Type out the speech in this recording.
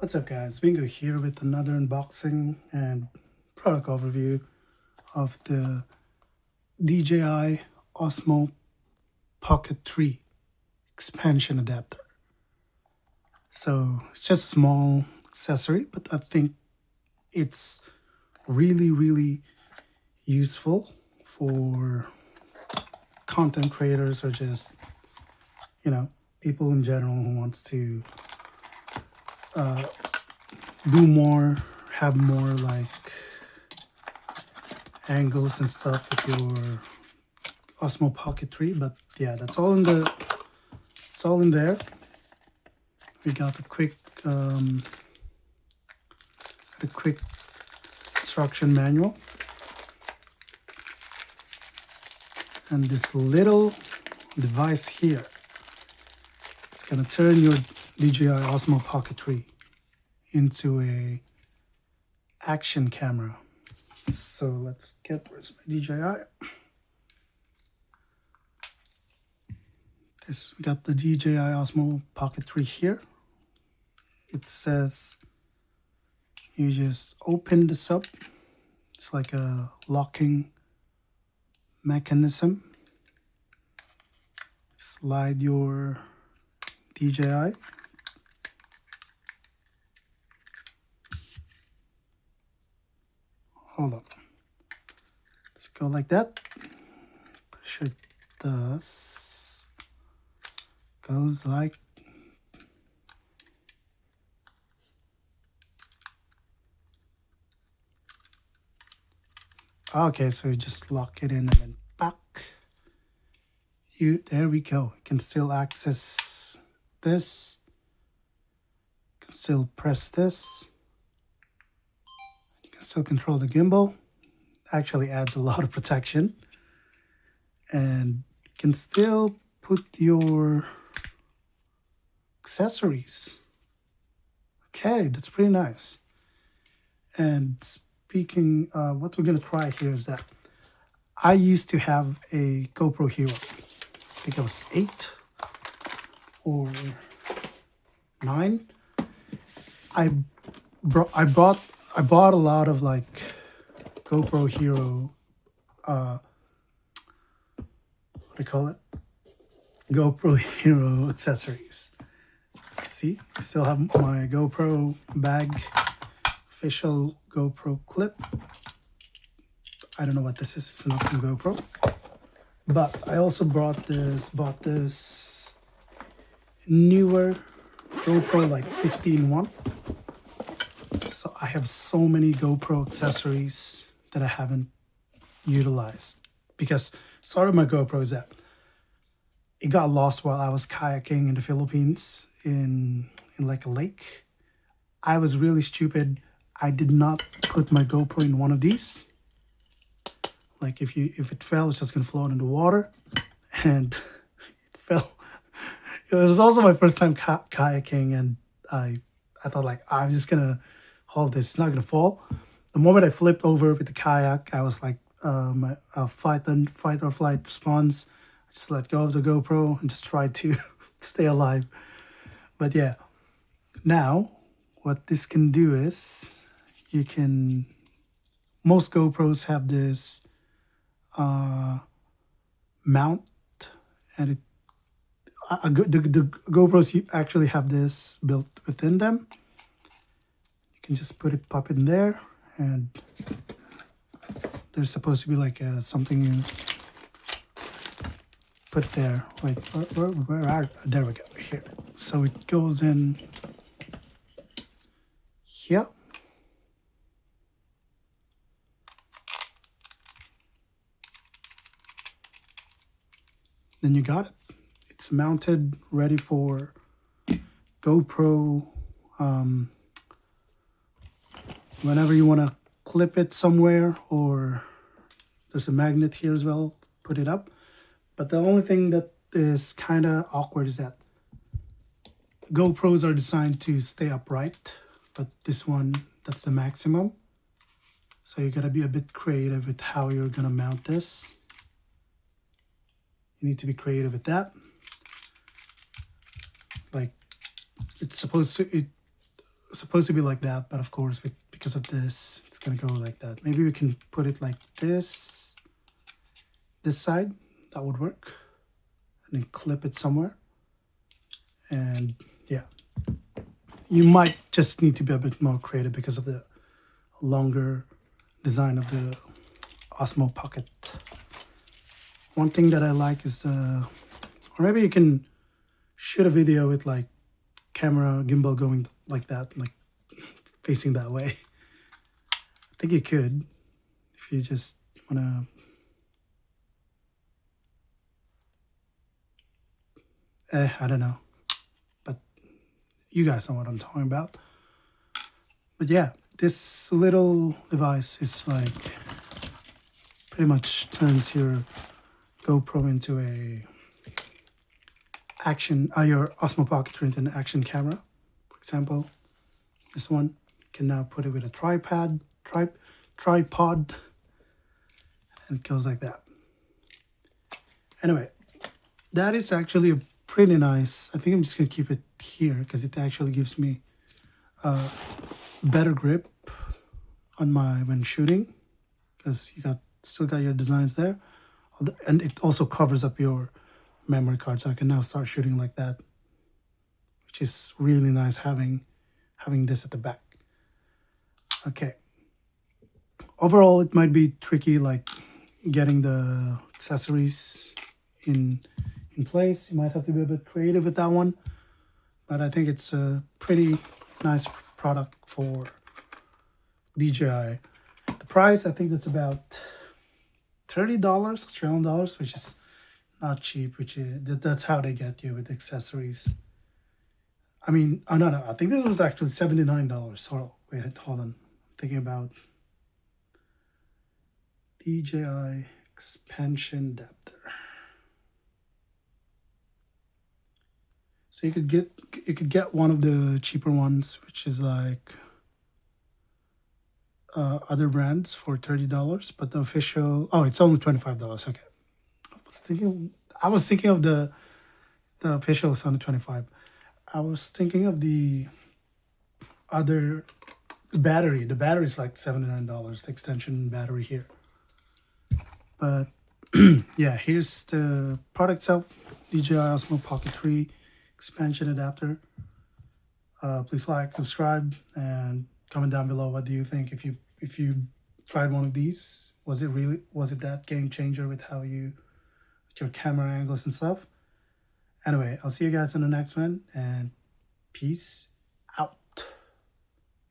What's up guys, Bingo here with another unboxing and product overview of the DJI Osmo Pocket 3 expansion adapter. So it's just a small accessory, but I think it's really useful for content creators or just, people in general who wants to do more, have more like angles and stuff with your Osmo Pocket 3. But yeah, that's all in it's all in there. We got a quick instruction manual and this little device here. It's gonna turn your DJI Osmo Pocket 3 into a action camera. So let's get, where's my DJI? We got the DJI Osmo Pocket 3 here. It says you just open this up. It's like a locking mechanism. Slide your DJI. Hold up. Let's go like that. Pretty sure it does. Goes like okay, so you just lock it in and then back. There we go. You can still access this. You can still press this. You can still control the gimbal. Actually adds a lot of protection. And you can still put your accessories. Okay, that's pretty nice. And speaking, what we're gonna try here is that I used to have a GoPro Hero. I think I was 8 or 9. I bought a lot of like GoPro Hero, what do you call it? GoPro Hero accessories. See, I still have my GoPro bag, official GoPro clip. I don't know what this is. It's not from GoPro. But I also bought this newer GoPro, like 15-1. So I have so many GoPro accessories that I haven't utilized. Because part of my GoPro is that it got lost while I was kayaking in the Philippines in like a lake. I was really stupid. I did not put my GoPro in one of these. Like if it fell, it's just gonna float in the water, and it fell. It was also my first time kayaking, and I thought like I'm just gonna hold this. It's not gonna fall. The moment I flipped over with the kayak, I was like my fight or flight response. I just let go of the GoPro and just tried to stay alive. But yeah, now what this can do is most GoPros have this mount, and the GoPros actually have this built within them. You can just pop it in there, and there's supposed to be like something you put there. Wait, where are, there we go, here. So it goes in here. Then you got it. It's mounted, ready for GoPro. Whenever you want to clip it somewhere, or there's a magnet here as well, put it up. But the only thing that is kind of awkward is that GoPros are designed to stay upright, but this one, that's the maximum. So you gotta be a bit creative with how you're gonna mount this. You need to be creative with that. Like it's supposed to, supposed to be like that, but of course, because of this, it's gonna go like that. Maybe we can put it like this side. That would work, and then clip it somewhere. And yeah, you might just need to be a bit more creative because of the longer design of the Osmo Pocket. One thing that I like is, or maybe you can shoot a video with like camera gimbal going like that, like facing that way. I think you could, if you just wanna. I don't know, but you guys know what I'm talking about. But yeah, this little device is like pretty much turns your GoPro into a action, your Osmo Pocket into an action camera. For example, this one you can now put it with a tripod, and it goes like that. Anyway, that is actually a pretty nice. I think I'm just gonna keep it here because it actually gives me better grip on when shooting, because you still got your designs there, and it also covers up your memory card, so I can now start shooting like that, which is really nice having this at the back. Okay. Overall, it might be tricky, like getting the accessories in place. You might have to be a bit creative with that one, but I think it's a pretty nice product for DJI. The price, I think that's about $30 Australian dollars, which is not cheap. That's how they get you with accessories. I mean, oh no, I think this was actually $79. Wait, hold on. I'm thinking about DJI expansion adapter. So you could get one of the cheaper ones, which is like other brands for $30, but the official, it's only $25. Okay, I was thinking of the official is only 25. I was thinking of the other battery. The battery is like $79. The extension battery here, but yeah, here's the product itself: DJI Osmo Pocket 3 expansion adapter. Please like, subscribe, and comment down below what do you think. If you tried one of these, was it that game changer with your camera angles and stuff? Anyway, I'll see you guys in the next one, and peace